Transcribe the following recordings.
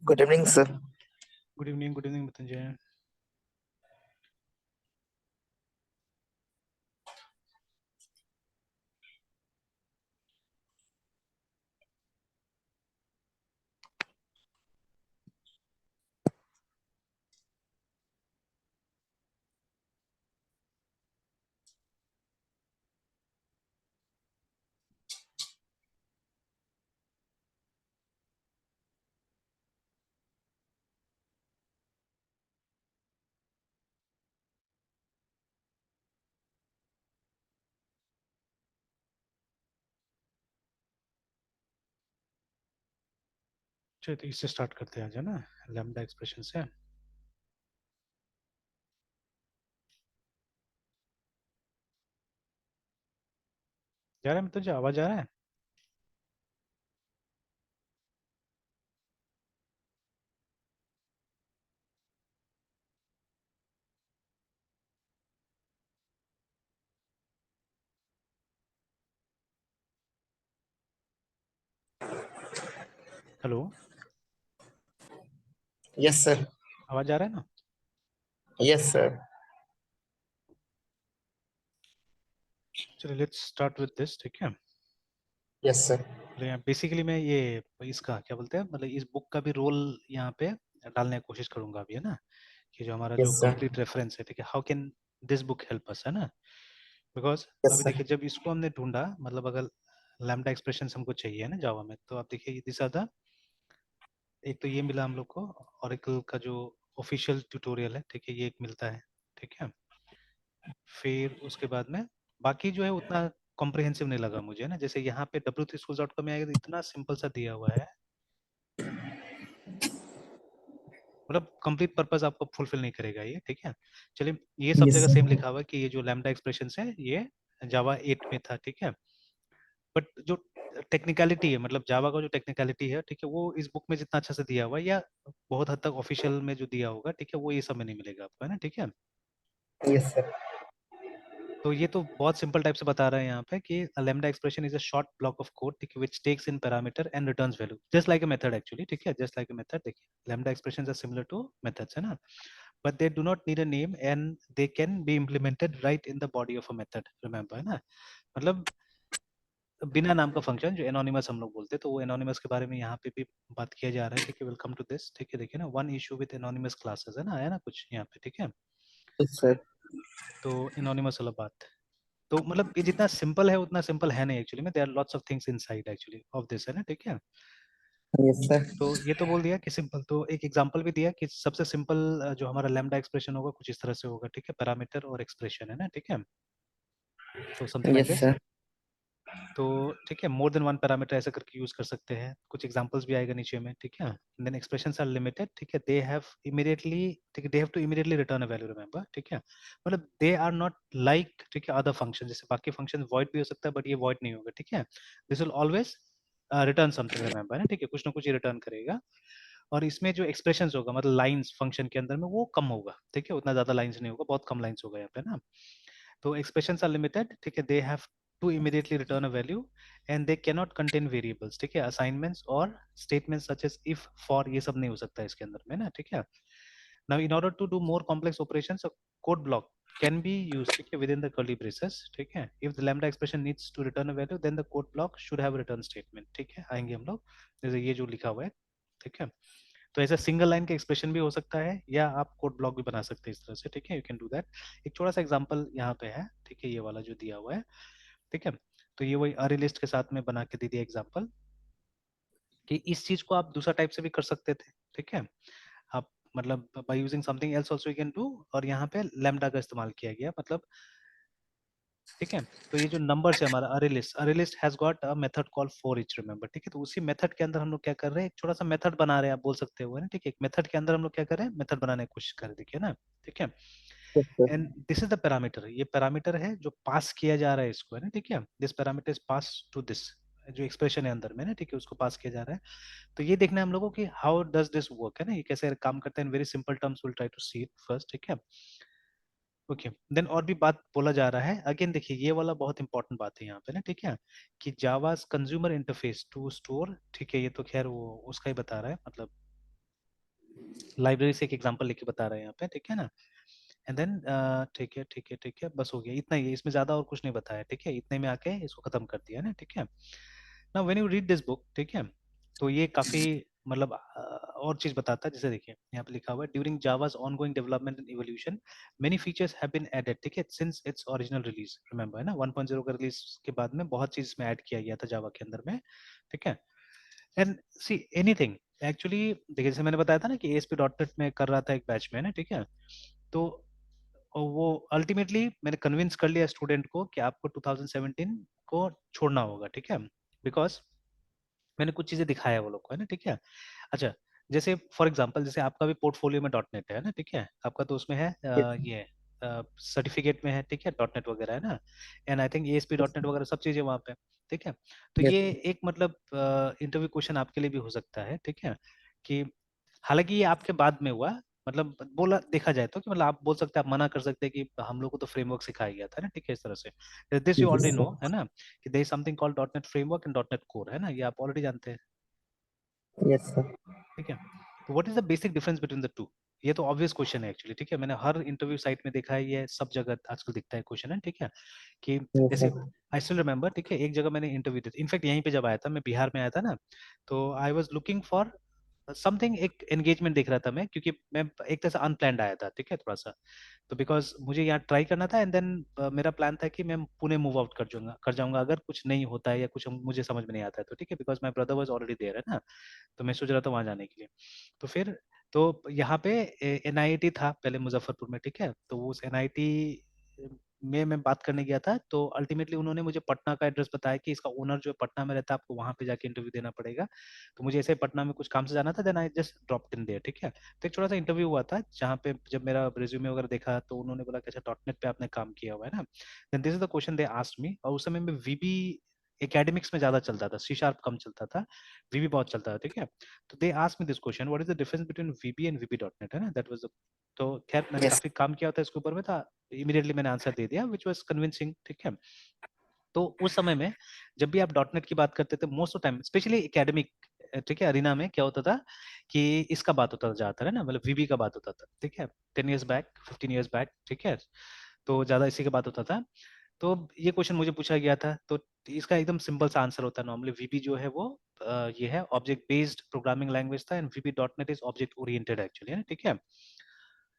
Good evening sir. Good evening Mrityunjay. चलिए तो इससे स्टार्ट करते हैं आज, है ना, लैम्डा एक्सप्रेशन से। जा रहा है मृत्युंजय, आवाज आ रहा है? Hello, yes sir. आवाज आ रहा है ना? Yes sir. चलिए लेट्स स्टार्ट विद दिस, ठीक है। Yes sir. बेसिकली मैं ये इसका क्या बोलते हैं, मतलब इस बुक का भी रोल यहाँ पे डालने की कोशिश करूंगा अभी, है ना, कि जो हमारा जो यस सर। कंप्लीट रेफरेंस है, ठीक है, how can this book help us, है ना। बिकॉज यस अभी सर। देखिए, जब इसको हमने ढूंढा, मतलब अगर लैम्डा एक्सप्रेशन हमको चाहिए ना जावा में, तो आप देखिए दिस आर द, एक तो ये मिला हम लोग को, ओरेकल का जो ऑफिशियल ट्यूटोरियल है, ठीक है, ये एक मिलता है, ठीक है। फिर उसके बाद में बाकी जो है उतना कॉम्प्रिहेंसिव नहीं लगा मुझे ना, जैसे यहाँ पे w3schools.com में आएगा तो इतना सिंपल सा दिया हुआ है, मतलब कंप्लीट पर्पस आपको फुलफिल नहीं करेगा ये, ठीक है। चलिए, ये सब यस जगह सेम सर। लिखा हुआ है कि ये जो लैम्डा एक्सप्रेशन है ये जावा 8 में था, ठीक है। बट जो टेक्निकलिटी है, मतलब जावा का जो टेक्निकलिटी है, ठीक है, वो इस बुक में जितना अच्छा से दिया हुआ है, या बहुत हद तक ऑफिशियल में जो दिया होगा, ठीक है, वो ये सब में नहीं मिलेगा आपको, है ना, ठीक है। Yes sir. तो ये तो बहुत सिंपल टाइप से बता रहे हैं यहाँ पे कि lambda expression is a short block of code, ठीक है, which takes in parameter and returns value just like a method actually, ठीक है, just like a method। देखिए lambda expressions are similar to methods, है ना, but they do not need a name and they can be implemented right in the body of a method, remember, है ना। मतलब बिना नाम का फंक्शन जो एनोनिमस हम लोग बोलते हैं, तो वो एनोनिमस के बारे में यहाँ पे भी बात किया जा रहा है, ठीक है। वेलकम टू दिस, ठीक है, देखिए ना, one issue with anonymous classes, है ना, आया ना कुछ यहाँ पे, ठीक है। Yes sir. तो एनोनिमस वाला बात, तो मतलब ये जितना सिंपल है उतना सिंपल है नहीं एक्चुअली में, there are lots of things inside actually of this, है ना, ठीक है। Yes sir. तो ये तो बोल दिया कि सिंपल, तो एक एग्जांपल भी दिया कि सबसे सिंपल जो हमारा लैम्डा एक्सप्रेशन होगा कुछ इस तरह से होगा, ठीक है, पैरामीटर और एक्सप्रेशन, है ना, ठीक है। तो something like yes this. Sir. तो ठीक है, मोर देन वन पैरामीटर ऐसा करके यूज कर सकते हैं, कुछ एग्जांपल्स भी आएगा नीचे में, ठीक है। देन एक्सप्रेशंस आर लिमिटेड, ठीक है, दे हैव इमीडिएटली, ठीक है, they have to immediately return a value, remember, ठीक है। मतलब दे आर नॉट लाइक, ठीक है, अदर फंक्शन, जैसे बाकी फंक्शन वॉइड भी हो सकता है बट ये वॉइड नहीं होगा, ठीक है। This will always return something, remember, है ना, ठीक है, कुछ ना कुछ ही रिटर्न करेगा। और इसमें जो एक्सप्रेशंस होगा, मतलब लाइंस फंक्शन के अंदर में, वो कम होगा, ठीक है, उतना ज्यादा लाइंस नहीं होगा, बहुत कम लाइंस होगा यहाँ पे ना। तो expressions are limited, ठीक है, they have to immediately return a value and they cannot contain variables, ठीक है, assignments और statements such as if for, ये सब नहीं हो सकता है इसके अंदर में ना, ठीक है। now in order to do more complex operations, a code block can be used, ठीक है, within the curly braces, ठीक है। if the lambda expression needs to return a value then the code block should have return statement, ठीक है, आएंगे हम लोग, जैसे ये जो लिखा हुआ है, ठीक है। तो ऐसा सिंगल लाइन का एक्सप्रेशन भी हो सकता है, या आप कोड ब्लॉक भी बना सकते हैं इस तरह से, ठीक है, यू कैन डू दैट। एक छोटा सा एग्जांपल यहाँ पे है, ठीक है, ये वाला जो दिया हुआ है, ठीक है। तो ये वही अरे लिस्ट के साथ में बना के दे दिया एग्जांपल, कि इस चीज को आप दूसरा टाइप से भी कर सकते थे, ठीक है। आप मतलब by using something else also you can do, और यहाँ पे लैम्डा का इस्तेमाल किया गया, मतलब, ठीक है। तो ये जो नंबर्स है हमारा अरे list has got a method called for each, remember, ठीक है। तो उसी मेथड के अंदर हम लोग क्या कर रहे हैं, एक छोटा सा मेथड बना रहे हैं, आप बोल सकते हो, है ना, ठीक है। एक मेथड के अंदर हम लोग क्या कर रहे हैं, मेथड बनाने की कोशिश कर रहे हैं, देखिए ना, ठीक है। Yes sir. And this is the parameter, ये पैरामीटर है जो पास किया जा रहा है इसको, है ना, ठीक है। This parameter is pass to this, जो एक्सप्रेशन है अंदर में ना, ठीक है, उसको पास किया जा रहा है। तो ये देखना है हम लोगों की हाउ डज दिस वर्क, है ना, ये कैसे काम करता है, in very simple terms will try to see it first, ठीक है। ओके, देन और भी बात बोला जा रहा है, अगेन देखिए ये वाला बहुत इंपॉर्टेंट बात है यहाँ पे ना, ठीक है, कि जावास कंज्यूमर इंटरफेस टू स्टोर, ठीक है, ये तो खैर वो उसका ही बता रहा है, मतलब लाइब्रेरी से एक एग्जांपल लेके बता रहे हैं यहाँ पे, ठीक है ना। एंड देन ठीक है, बस हो गया, इतना ही है, इसमें ज्यादा और कुछ नहीं बताया, ठीक है, इतने में आके इसको खत्म कर दिया ना, ठीक है। Now when you read this book, ठीक है, तो ये काफी मतलब और चीज बताता है, जैसे देखिए यहाँ पे लिखा हुआ है, during Java's ongoing development and evolution many features have been added, ठीक है, since its original release, remember है ना, 1.0 का रिलीज के बाद में बहुत चीज में ऐड किया गया था जावा के अंदर में, ठीक है। एंड सी एनीथिंग एक्चुअली, देखिए जैसे मैंने बताया था ना कि एएसपी डॉट नेट में कर रहा था एक बैच में ना, ठीक है, तो और वो अल्टीमेटली मैंने कन्विंस कर लिया स्टूडेंट को कि आपको 2017 को छोड़ना होगा, ठीक है, बिकॉज मैंने कुछ चीजें दिखाया वो लोग को, है ना, ठीक है। अच्छा, जैसे फॉर एग्जांपल जैसे आपका भी पोर्टफोलियो में डॉट नेट है ना, ठीक है, आपका तो उसमें है Yes, ये सर्टिफिकेट में है, ठीक है, डॉट नेट वगैरह है ना, and I think ASP dot net वगैरह सब चीजें वहाँ पे, ठीक है। तो yes, ये एक मतलब इंटरव्यू क्वेश्चन आपके लिए भी हो सकता है, ठीक है, कि हालांकि ये आपके बाद में हुआ, मतलब बोला देखा जाए तो कि मतलब आप बोल सकते हैं, आप मना कर सकते हैं कि हम लोग को तो फ्रेमवर्क सिखाया गया था ना, ठीक है, इस तरह से this you yes, already sir. No, है ना, कि there is something called dot net framework and dot net core, है ना, ये आप ऑलरेडी जानते हैं, Yes, sir. ठीक है। तो what is the basic difference between the two, ये तो ऑब्वियस क्वेश्चन है एक्चुअली, ठीक है, मैंने हर इंटरव्यू साइट में देखा है, ये सब जगह आजकल दिखता है क्वेश्चन, है, ठीक है, कि Yes, जैसे sir. आई स्टिल रिमेंबर, ठीक है, एक जगह मैंने इंटरव्यू दी, इनफैक्ट यहीं पे जब आया था, मैं बिहार में आया था ना, तो I was looking for something, एक एंगेजमेंट देख रहा था मैं, क्योंकि मैं एक तरह से अनप्लान्ड आया था, ठीक है, थोड़ा सा, तो बिकॉज मुझे यहाँ ट्राई करना था, एंड देन मेरा प्लान था कि मैं पुणे मूव आउट कर जाऊंगा अगर कुछ नहीं होता है या कुछ मुझे समझ में नहीं आता है तो, ठीक है, because my brother was already there, है ना, तो मैं सोच रहा था वहां जाने के लिए। तो फिर तो यहाँ पे एनआईटी था पहले मुजफ्फरपुर में, ठीक है, तो उस एनआईटी में मैं बात करने गया था, तो अल्टीमेटली उन्होंने मुझे पटना का एड्रेस बताया कि इसका ओनर जो है पटना में रहता है, आपको वहां पे जाके इंटरव्यू देना पड़ेगा। तो मुझे ऐसे पटना में कुछ काम से जाना था, then I just dropped in there, ठीक है। तो एक छोटा सा इंटरव्यू हुआ था, जहाँ पे जब मेरा रिज्यूमे वगैरह देखा तो उन्होंने बोला कि अच्छा डॉट नेट पे आपने काम किया हुआ है ना, then this is the question they asked me, और उस समय में वीबी एकेडमिक्स में ज्यादा चलता था, सी शार्प कम चलता था, वीबी बहुत चलता था, ठीक है। तो दे asked me this question, what is the difference between VB and VB dot net, है ना, दैट वाज द, तो खैर मैंने Yes, काफी काम किया होता है इसके ऊपर में, था इमीडिएटली मैंने आंसर दे दिया, विच वाज कन्विंसिंग, ठीक है। तो उस समय में जब भी आप डॉट नेट की बात करते थे, most of time specially academic, ठीक है, अरीना में क्या होता था कि इसका बात होता था ज्यादातर, है ना, मतलब वीबी का बात होता था, ठीक है, 10 years बैक, 15 years बैक, ठीक है, तो ज्यादा इसी का बात होता था। तो ये क्वेश्चन मुझे पूछा गया था, तो इसका एकदम सिंपल सा आंसर होता है, नॉर्मली वीबी जो है वो ये है ऑब्जेक्ट बेस्ड प्रोग्रामिंग लैंग्वेज था, and VB dot net is object oriented actually, है, ठीक है।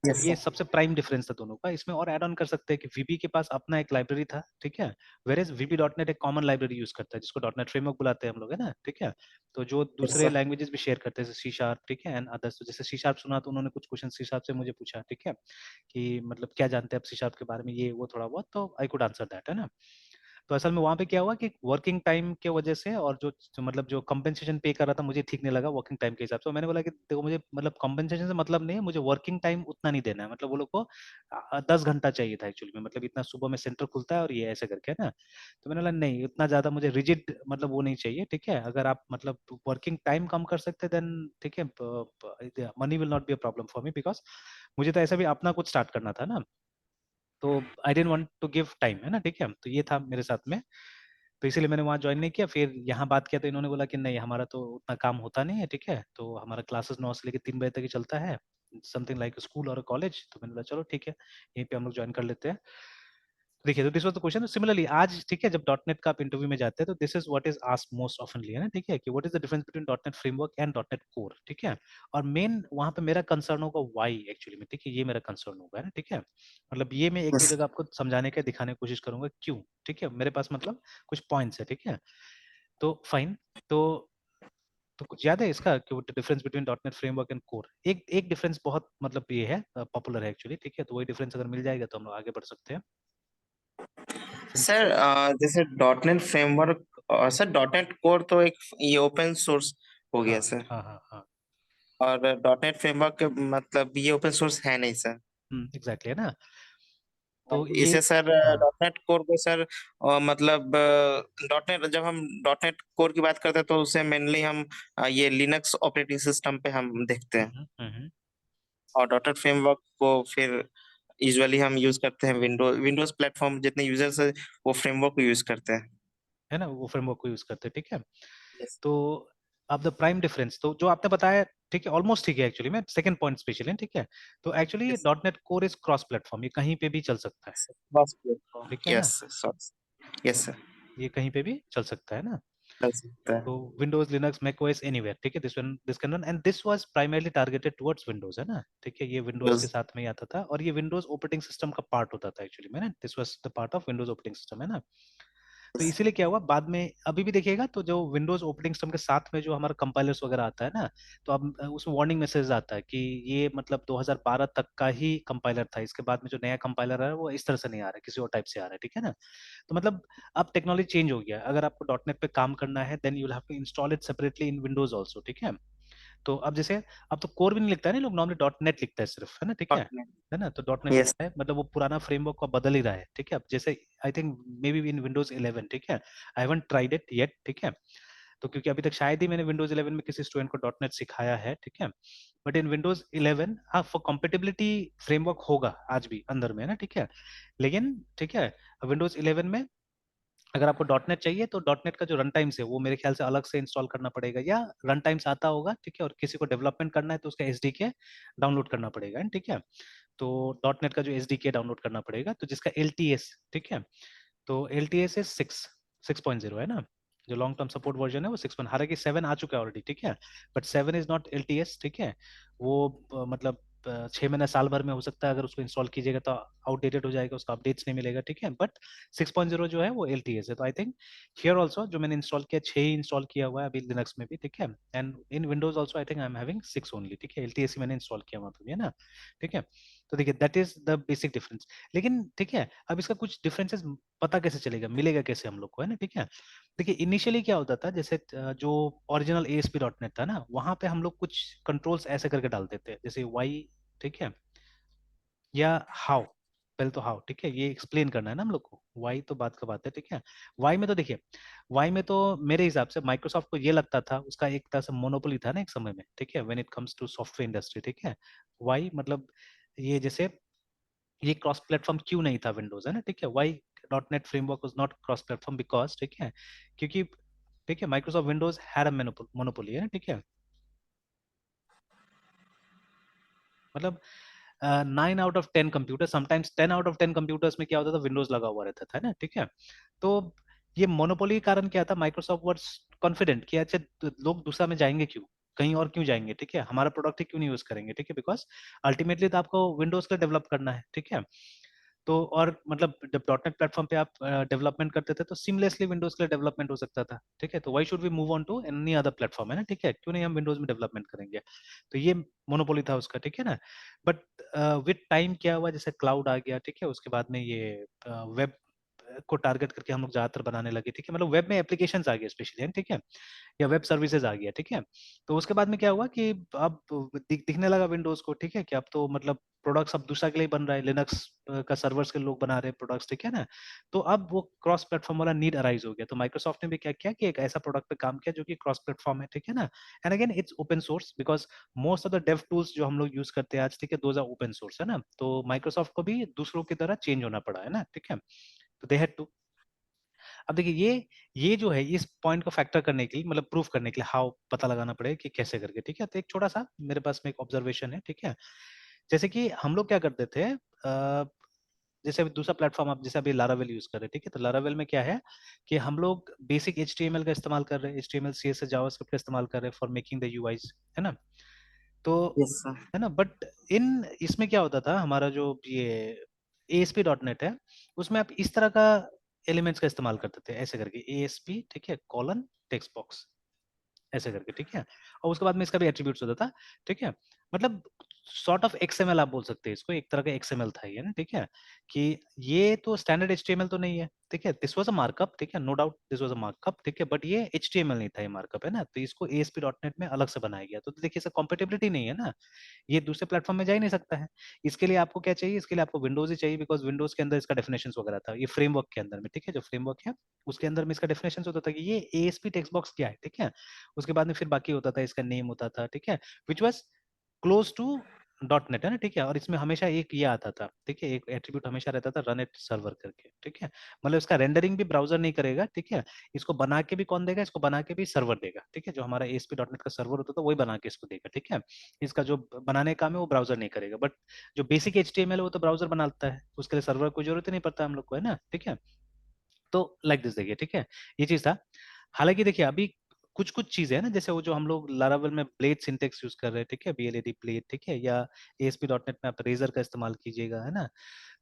तो yes, ये sir. सबसे प्राइम डिफरेंस था दोनों का। इसमें और ऐड ऑन कर सकते हैं कि वीबी के पास अपना एक लाइब्रेरी था, ठीक है, वेरेज वीबी डॉट नेट एक कॉमन लाइब्रेरी यूज करता है, जिसको डॉट नेट फ्रेमवर्क बुलाते हैं हम लोग, है ना, ठीक है। तो जो Yes, दूसरे sir. लैंग्वेजेस भी शेयर करते हैं, जैसे सी शार्प, ठीक है, एंड अदर्स, तो जैसे सी शार्प सुना तो उन्होंने कुछ क्वेश्चन सी शार्प से मुझे पूछा, ठीक है, कि मतलब क्या जानते हैं आप सी शार्प के बारे में, ये वो थोड़ा बहुत, तो आई कुड आंसर दैट, है ना। तो असल में वहां पे क्या हुआ कि वर्किंग टाइम के वजह से, और मतलब जो कंपनसेशन पे कर रहा था मुझे ठीक नहीं लगा वर्किंग टाइम के हिसाब से, तो मैंने बोला कि देखो मुझे मतलब कंपनसेशन से मतलब नहीं है, मुझे वर्किंग टाइम उतना नहीं देना है, मतलब वो लोग को 10 घंटा चाहिए था एक्चुअली में, मतलब इतना सुबह में सेंटर खुलता है और ये ऐसे करके, है ना। तो मैंने बोला नहीं, उतना ज्यादा मुझे रिजिड मतलब वो नहीं चाहिए, ठीक है, अगर आप मतलब वर्किंग टाइम कम कर सकते देन ठीक है, money will not be a problem for me, because मुझे तो ऐसा भी अपना कुछ स्टार्ट करना था ना, तो I don't want to give time, है ना, ठीक है, तो ये था मेरे साथ में। तो इसीलिए मैंने वहाँ ज्वाइन नहीं किया, फिर यहाँ बात किया तो इन्होंने बोला कि नहीं हमारा तो उतना काम होता नहीं है, ठीक है, तो हमारा क्लासेस 9 से लेकर 3 बजे तक ही चलता है, समथिंग लाइक स्कूल और कॉलेज, तो मैंने बोला चलो ठीक है, यहीं पे हम लोग ज्वाइन कर लेते हैं। देखिए, तो this was the question, similarly आज, ठीक है, जब डॉट नेट का आप इंटरव्यू में जाते हैं तो this is what is asked most ऑफनली, है ना, ठीक है, कि what is the difference between dot net framework and dot net core, ठीक है। और मेन वहां पे मेरा कंसर्न होगा व्हाई एक्चुअली में, ठीक है, ये मेरा कंसर्न होगा, है ना, ठीक है, मतलब ये मैं एक दो Yes, जगह आपको समझाने का दिखाने की कोशिश करूंगा क्यों, ठीक है, मेरे पास मतलब कुछ पॉइंट्स है, ठीक है। तो फाइन, तो तो कुछ याद है इसका कि वो difference between dot net framework and core, एक एक डिफरेंस बहुत मतलब ये है पॉपुलर है एक्चुअली, ठीक है, तो वही डिफरेंस अगर मिल जाएगा तो हम लोग आगे बढ़ सकते हैं। Since- सर जैसे डॉट नेट फ्रेमवर्क और सर डॉट नेट कोर तो एक ये ओपन सोर्स हो हाँ गया सर, हाँ हाँ हाँ, और डॉट नेट फ्रेमवर्क के मतलब ये ओपन सोर्स है नहीं सर। एग्जैक्टली, है ना, तो और ये इसे सर हाँ डॉट नेट कोर को सर मतलब डॉट नेट जब हम डॉट नेट कोर की बात करते हैं तो उसे मेनली हम ये लिनक्स ऑपरेटिंग सिस्टम पे हम देखते हैं, हम्म, और डॉट नेट फ्रेमवर्क को फिर यूजुअली हम यूज करते हैं विंडोज प्लेटफॉर्म जितने यूजर्स है वो फ्रेमवर्क को यूज करते हैं। है ना, वो फ्रेमवर्क को यूज करते हैं, ठीक है। यस। तो अब द प्राइम डिफरेंस तो जो आपने बताया, ठीक है, ऑलमोस्ट ठीक है एक्चुअली में, सेकंड पॉइंट स्पेशली, ठीक है। तो actually Yes, dot net core is cross platform, ये कहीं पे भी चल सकता है, sir. Cross platform. ठीक है ना, Yes, sir. Yes, sir. ये कहीं पे भी चल सकता है ना। चल सकता है। तो Windows, Linux, Mac OS, anywhere, ठीक है, this can run, and this was primarily targeted towards Windows, है ना, ठीक है, ये विंडोज के Yes. साथ में ही आता था, और ये विंडोज ऑपरेटिंग सिस्टम का पार्ट होता था एक्चुअली में ना, this was the part of Windows operating system, है ना। तो Yes. इसीलिए क्या हुआ बाद में, अभी भी देखिएगा तो जो विंडोज ऑपरेटिंग सिस्टम के साथ में जो हमारा कंपाइलर्स वगैरह आता है ना, तो अब उसमें वार्निंग मैसेज आता है कि ये मतलब 2012 तक का ही कंपाइलर था, इसके बाद में जो नया कंपाइलर है वो इस तरह से नहीं आ रहा है, किसी और टाइप से आ रहा है, ठीक है ना। तो मतलब अब टेक्नोलॉजी चेंज हो गया, अगर आपको डॉट नेट पे काम करना है then you will have to install it separately in Windows also, ठीक है। तो अब जैसे अब तो कोर भी नहीं लिखता है ना लोग, नॉर्मली डॉट नेट लिखता है सिर्फ, है ना, ठीक .NET. है ना, तो डॉट नेट Yes. लिखता है, मतलब वो पुराना फ्रेमवर्क को बदल ही रहा है, ठीक है। अब जैसे I think may be in Windows 11, ठीक है, I haven't tried it yet, ठीक है। तो क्योंकि अभी तक शायद ही मैंने विंडोज 11 में किसी स्टूडेंट को डॉट नेट सिखाया है, ठीक है। बट इन विंडोज 11 हाँ फॉर कॉम्पेटेबिलिटी फ्रेमवर्क होगा आज भी अंदर में, है ना, ठीक है। लेकिन ठीक है, विंडोज 11 में अगर आपको डॉट नेट चाहिए तो डॉट नेट का जो रन टाइम्स है वो मेरे ख्याल से अलग से इंस्टॉल करना पड़ेगा, या रन टाइम्स आता होगा, ठीक है, और किसी को डेवलपमेंट करना है तो उसका एसडीके डाउनलोड करना पड़ेगा, ठीक है। तो डॉट नेट का जो एसडीके डाउनलोड करना पड़ेगा, तो जिसका एलटीएस, ठीक है, तो एलटीएस इज 6.0, है ना, जो लॉन्ग टर्म सपोर्ट वर्जन है वो 6, हालांकि 7 आ चुका है ऑलरेडी, ठीक है, बट 7 इज नॉट एलटीएस, ठीक है। वो मतलब 6 महीने साल भर में हो सकता है, अगर उसको इंस्टॉल कीजिएगा तो आउटडेटेड हो जाएगा, उसका अपडेट्स नहीं मिलेगा, ठीक है। बट 6.0 जो है वो एलटीएस है, तो आई थिंक हियर ऑल्सो जो मैंने इंस्टॉल किया 6 ही इंस्टॉल किया हुआ है अभी लिनक्स में भी, ठीक है, and in Windows also I think I am having 6 only, ठीक है, एलटीएस ही मैंने इंस्टॉल किया वहाँ पे भी, है ना, ठीक है। तो देखिए that is the basic difference. लेकिन ठीक है, अब इसका कुछ डिफरेंसेस पता कैसे चलेगा, मिलेगा कैसे हम लोग को, है ना, ठीक है। देखिए इनिशियली क्या होता था, जैसे जो ओरिजिनल एएसपी डॉट नेट था ना, वहां पे हम लोग कुछ कंट्रोल्स ऐसे करके डालते थे, जैसे वाई, ठीक है, या हाउ, पहले तो हाउ, ठीक है, ये एक्सप्लेन करना है ना हम लोग को, वाई तो बात का बात है, ठीक है। वाई में तो देखिए, वाई में तो मेरे हिसाब से माइक्रोसॉफ्ट को ये लगता था, उसका एक तरह से मोनोपोली था ना एक समय में, ठीक है, when it comes to software industry, ठीक है। वाई मतलब ये जैसे ये क्रॉस प्लेटफॉर्म क्यों नहीं था विंडोज, है ना, ठीक है, why dot net framework was not cross platform because, ठीक है, क्योंकि ठीक है Microsoft Windows had a monopoly, है ना, ठीक है, मतलब 9 out of 10 computer, sometimes 10 out of 10 computers में क्या होता था, विंडोज लगा हुआ रहता था, है ना, ठीक है। तो ये मोनोपोली के कारण क्या था, माइक्रोसॉफ्ट वाज कॉन्फिडेंट कि अच्छा लोग दूसरा में जाएंगे क्यों, कहीं और क्यों जाएंगे, ठीक है, हमारा प्रोडक्ट ही क्यों नहीं यूज करेंगे, ठीक है, बिकॉज अल्टीमेटली तो आपको विंडोज का डेवलप करना है, ठीक है। तो और मतलब जब डॉट नेट प्लेटफॉर्म पे आप डेवलपमेंट करते थे तो सिमलेसली विंडोज के लिए डेवलपमेंट हो सकता था, ठीक है, तो why should we move on to any other platform, है ना, ठीक है, क्यों नहीं हम विंडोज में डेवलपमेंट करेंगे। तो ये मोनोपोली था उसका, ठीक है ना। बट विद टाइम क्या हुआ, जैसे क्लाउड आ गया, ठीक है, उसके बाद में ये वेब को टारगेट करके हम लोग ज्यादातर बनाने लगे, ठीक है, मतलब वेब में एप्लीकेशंस आ गए स्पेशली, ठीक है, या वेब सर्विसेज आ गया, ठीक है। तो उसके बाद में क्या हुआ कि अब दिखने लगा विंडोज को, ठीक है, कि अब तो मतलब प्रोडक्ट्स अब दूसरा के लिए बन रहा है, लिनक्स का सर्वर्स के लोग बना रहे हैं प्रोडक्ट्स, ठीक है ना। तो अब वो क्रॉस प्लेटफॉर्म वाला नीड अराइज हो गया, तो माइक्रोसॉफ्ट ने भी क्या किया कि एक ऐसा प्रोडक्ट पे काम किया जो कि क्रॉस प्लेटफॉर्म है, ठीक है ना। And again it's open source because most of the dev tools जो हम लोग यूज करते हैं आज, ठीक है, दोज आर ओपन सोर्स, है ना। तो माइक्रोसॉफ्ट को भी दूसरों की तरह चेंज होना पड़ा, है ना, ठीक है, तो दे हैड टू। अब देखिए ये जो है इस पॉइंट को फैक्टर करने के लिए, मतलब प्रूफ करने के लिए, हाउ पता लगाना पड़ेगा कि कैसे करके, ठीक है। तो एक छोटा सा मेरे पास में एक ऑब्जर्वेशन है, ठीक है, जैसे कि हम लोग क्या करते थे, जैसे अभी दूसरा प्लेटफॉर्म आप जैसे अभी लारावेल यूज कर रहे हैं, ठीक है, तो लारावेल में क्या है कि हम लोग बेसिक एचटीएमएल का इस्तेमाल कर रहे हैं, एचटीएमएल सीएसएस जावास्क्रिप्ट का इस्तेमाल कर रहे हैं फॉर मेकिंग द यूआईज, है ना। तो Yes, sir. है ना, बट इन इसमें क्या होता था, हमारा जो ये एएसपी डॉट नेट है उसमें आप इस तरह का एलिमेंट्स का इस्तेमाल करते थे, ऐसे करके एएसपी, ठीक है, कॉलन टेक्स्ट बॉक्स, ऐसे करके, ठीक है, और उसके बाद में इसका भी एट्रीब्यूट्स होता था, ठीक है, मतलब सॉर्ट ऑफ एक्सएमएल आप बोल सकते हैं इसको, एक तरह का एक्सएमएल था ये ना, ठीक है, कि ये तो स्टैंडर्ड एचटीएमएल तो नहीं है, ठीक है, दिस वाज अ मार्कअप, ठीक है, no doubt this was a markup, ठीक है, बट ये एचटीएमएल नहीं था, ये मार्कअप है ना, तो इसको एएसपी डॉट नेट में अलग से बनाया गया, तो देखिए इसका कॉम्पेटेबिलिटी नहीं है ना, ये दूसरे प्लेटफॉर्म में जा ही नहीं सकता है। इसके लिए आपको क्या चाहिए, इसके लिए आपको विंडोज ही चाहिए, बिकॉज विंडोज के अंदर इसका डेफिनेशन वगैरह था, ये फ्रेमवर्क के अंदर में, ठीक है, जो फ्रेमवर्क है उसके अंदर में इसका डेफिनेशन होता था कि ये एएसपी टेक्स्ट बॉक्स क्या है, ठीक है। उसके बाद में फिर बाकी होता था, इसका नेम होता था, ठीक है, which was close to dot net है ना, ठीक है, और इसमें हमेशा एक ये आता था, ठीक है, एक एट्रीब्यूट हमेशा रहता था रन एट सर्वर करके, ठीक है, मतलब इसका रेंडरिंग भी ब्राउजर नहीं करेगा, ठीक है, इसको बना के भी कौन देगा, इसको बना के भी सर्वर देगा, ठीक है, जो हमारा एएसपी डॉट नेट का सर्वर होता था वही बना के इसको देगा, ठीक है, इसका जो बनाने का काम है वो ब्राउजर नहीं करेगा, बट जो बेसिक एचटीएमएल है वो तो ब्राउजर बनाता है, उसके लिए सर्वर को जरूरत ही नहीं पड़ता हम लोग को, है ना, ठीक है। तो लाइक दिस देखिए, ठीक है, ये चीज था। हालांकि देखिए अभी कुछ कुछ चीजें है ना, जैसे वो जो हम लोग लारावेल में ब्लेड सिंटेक्स यूज कर रहे हैं, ठीक है, बीएलएडी ब्लेड, ठीक है, या एएसपी डॉट नेट में आप रेजर का इस्तेमाल कीजिएगा, है ना,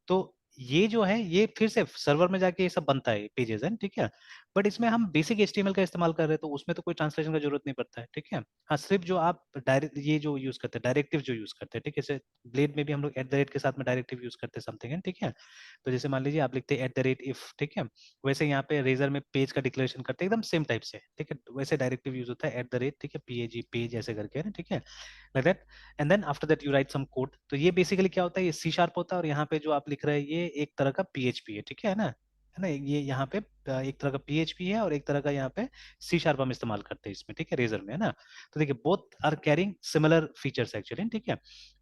तो ये जो है ये फिर से सर्वर में जाके ये सब बनता है पेजेस है, ठीक है, बट इसमें हम बेसिक एचटीएमएल का इस्तेमाल कर रहे हैं तो उसमें तो कोई ट्रांसलेशन का जरूरत नहीं पड़ता है, ठीक है। हाँ, सिर्फ जो आप डायरेक्ट ये जो यूज करते हैं डायरेक्टिव जो यूज करते हैं, ठीक है, जैसे ब्लेड में भी हम लोग एट द रेट के साथ में डायरेक्टिव यूज करते हैं समथिंग है, ठीक है, तो जैसे मान लीजिए आप लिखते हैं एट द रेट इफ, ठीक है, वैसे यहाँ पे रेजर में पेज का डिक्लेरेशन करते हैं एकदम सेम टाइप से, ठीक है, वैसे डायरेक्टिव यूज होता है एट द रेट, ठीक है, पेज पेज ऐसे करके, है ना, ठीक है, like that, and then after that you write some code. तो ये बेसिकली क्या होता है, ये सी शार्प होता है, और यहाँ पे जो आप लिख रहे हैं ये एक तरह का पीएचपी है, ठीक है ना, है ना, ये यहाँ पे एक तरह का पीएचपी है और एक तरह का यहाँ पे सी शार्प हम इस्तेमाल करते हैं इसमें, ठीक है, रेजर में, है ना। तो देखिए both are carrying similar features actually, ठीक है,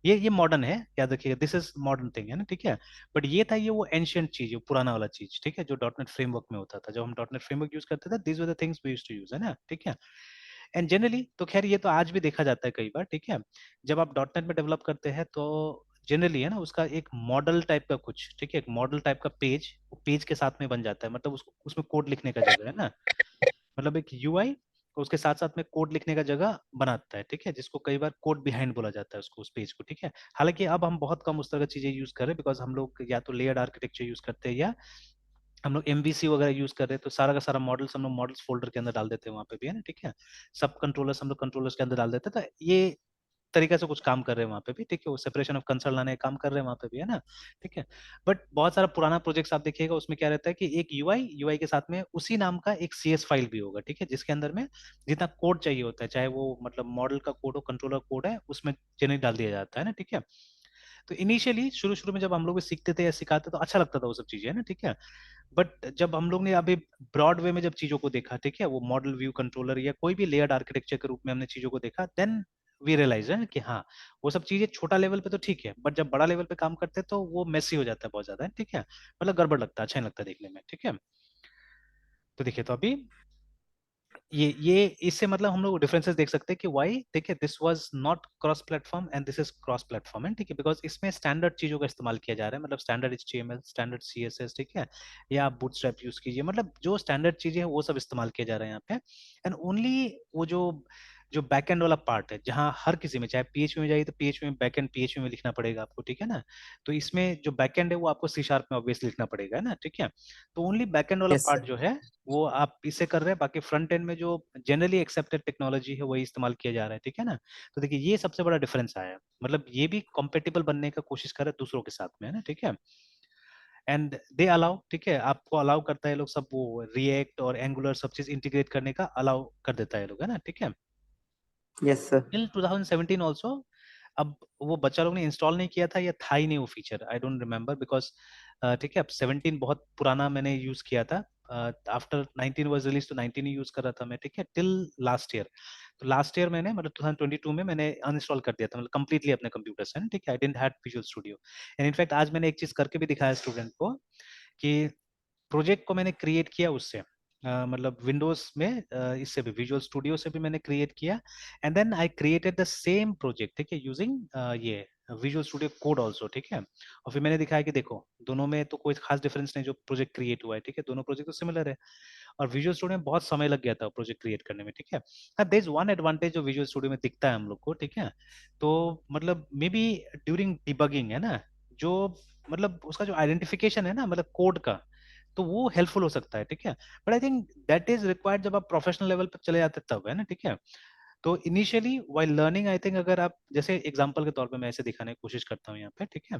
ये मॉडर्न है, याद रखिएगा, दिस इज मॉडर्न थिंग, है ना, ठीक है, बट ये था ये वो एंशियंट चीज, वो पुराना वाला चीज, ठीक है, जो डॉट नेट फ्रेमवर्क में होता था, जब हम डॉट नेट फ्रेमवर्क यूज करते थे, these were the things we used to use, है ना, ठीक है। एंड जनरली तो खैर ये तो आज भी देखा जाता है कई बार, ठीक है, जब आप डॉट नेट में डेवलप करते हैं तो जनरली है ना उसका एक मॉडल टाइप का कुछ, ठीक है, एक मॉडल टाइप का पेज, वो पेज के साथ में बन जाता है, मतलब उसको उसमें कोड लिखने का जगह है ना, मतलब एक यूआई उसके साथ साथ में कोड लिखने का जगह बनाता है, ठीक है, जिसको कई बार कोड बिहाइंड बोला जाता है उसको, उस पेज को, ठीक है। हालांकि अब हम बहुत कम उस तरह की चीजें यूज कर रहे हैं, बिकॉज हम लोग या तो लेयर्ड आर्किटेक्चर यूज करते हैं या हम लोग एमवीसी वगैरह यूज कर रहे हैं, तो सारा का सारा मॉडल्स हम लोग मॉडल्स फोल्डर के अंदर डाल देते हैं वहां पे भी, है ना, ठीक है, सब कंट्रोलर्स हम लोग कंट्रोलर्स के अंदर डाल देते हैं, तो ये तरीके से कुछ काम कर रहे हैं वहां पे भी, ठीक है, वो सेपरेशन ऑफ कंसर्न लाने का काम कर रहे हैं वहां पे भी, है ना, ठीक है। बट बहुत सारा पुराना प्रोजेक्ट्स आप देखिएगा उसमें क्या रहता है कि एक यूआई के साथ में उसी नाम का एक सीएस फाइल भी होगा, ठीक है, जिसके अंदर में जितना कोड चाहिए होता है, चाहे वो मतलब मॉडल का कोड हो, कंट्रोलर कोड है, उसमें जनरली डाल दिया जाता है ना, ठीक है। तो इनिशियली शुरू शुरू में जब हम लोग सीखते थे या सिखाते तो अच्छा लगता था वो सब चीजें, है ना, ठीक है, बट जब हम लोग ने अभी ब्रॉड वे में जब चीजों को देखा, ठीक है, वो मॉडल व्यू कंट्रोलर या कोई भी लेयर्ड आर्किटेक्चर के रूप में हमने चीजों को देखा, देन वी रियलाइज है कि हाँ वो सब चीजें छोटा लेवल पे तो ठीक है, बट जब बड़ा लेवल पे काम करते हैं तो वो मेसी हो जाता है बहुत ज्यादा, ठीक है, मतलब गड़बड़ लगता है, अच्छा नहीं लगता देखने में, ठीक है। तो देखिए तो अभी ये इससे मतलब हम लोग डिफरेंसेस देख सकते हैं कि वाई, देखिए this was not cross platform and this is cross platform है, ठीक है, बिकॉज इसमें स्टैंडर्ड चीजों का इस्तेमाल किया जा रहा है, मतलब स्टैंडर्ड एचटीएमएल, स्टैंडर्ड सीएसएस, ठीक है, या आप बूटस्ट्रैप यूज कीजिए, मतलब जो स्टैंडर्ड चीजें हैं वो सब इस्तेमाल किया जा रहा है यहाँ पे, एंड ओनली वो जो जो बैकएंड वाला पार्ट है, जहाँ हर किसी में चाहे पीएचपी में जाइए तो पीएचपी में बैकएंड पीएचपी में लिखना पड़ेगा आपको, ठीक है ना, तो इसमें जो बैकएंड है वो आपको सी शार्प में ऑब्वियसली लिखना पड़ेगा, है ना, ठीक है, तो ओनली बैकएंड वाला यस पार्ट सर। जो है वो आप इससे कर रहे हैं, बाकी फ्रंट एंड में जो जनरली एक्सेप्टेड टेक्नोलॉजी है वही इस्तेमाल किया जा रहा है, ठीक है ना। तो देखिए ये सबसे बड़ा डिफरेंस आया है, मतलब ये भी कॉम्पेटिबल बनने का कोशिश कर रहे हैं दूसरों के साथ में, है ना, ठीक है, एंड दे अलाउ, ठीक है, आपको अलाउ करता है लोग सब, वो रिएक्ट और एंगुलर सब चीज इंटीग्रेट करने का अलाउ कर देता है लोग, है ना, ठीक है, यस सर। Till 2017 also. अब वो बच्चा लोग ने इंस्टॉल नहीं किया था या था ही नहीं वो feature, I don't remember, because ठीक है, अब 17 बहुत पुराना मैंने यूज किया था, आफ्टर 19 वाज रिलीज तो 19 ही यूज कर रहा था मैं, ठीक है, टिल लास्ट ईयर। तो लास्ट ईयर मैंने मतलब 2022 में मैंने अनइंस्टॉल कर दिया था, मतलब कंप्लीटली अपने कंप्यूटर से, ठीक है, I didn't have visual studio, and in fact आज मैंने एक चीज करके भी दिखाया स्टूडेंट को कि प्रोजेक्ट को मैंने क्रिएट किया उससे, मतलब विंडोज में इससे भी विजुअल स्टूडियो से भी मैंने क्रिएट किया, and then I created the same project, ठीक है, यूजिंग ये विजुअल स्टूडियो कोड ऑल्सो, ठीक है, और फिर मैंने दिखाया कि देखो दोनों में तो कोई खास डिफरेंस नहीं, जो प्रोजेक्ट क्रिएट हुआ है, ठीक है, दोनों प्रोजेक्ट तो सिमिलर है, और विजुअल स्टूडियो में बहुत समय लग गया था प्रोजेक्ट क्रिएट करने में, ठीक है। देयर इज वन एडवांटेज जो विजुअल स्टूडियो में दिखता है हम लोग को, ठीक है, तो मतलब मे बी ड्यूरिंग डिबगिंग है ना, जो मतलब उसका जो आइडेंटिफिकेशन है ना, मतलब कोड का, तो वो हेल्पफुल हो सकता है, ठीक है, but I think that is required जब आप प्रोफेशनल लेवल पर चले जाते हैं तब, है ना, ठीक है। तो initially while learning I think अगर आप जैसे एग्जांपल के तौर पे मैं ऐसे दिखाने की कोशिश करता हूँ यहाँ पे, ठीक है,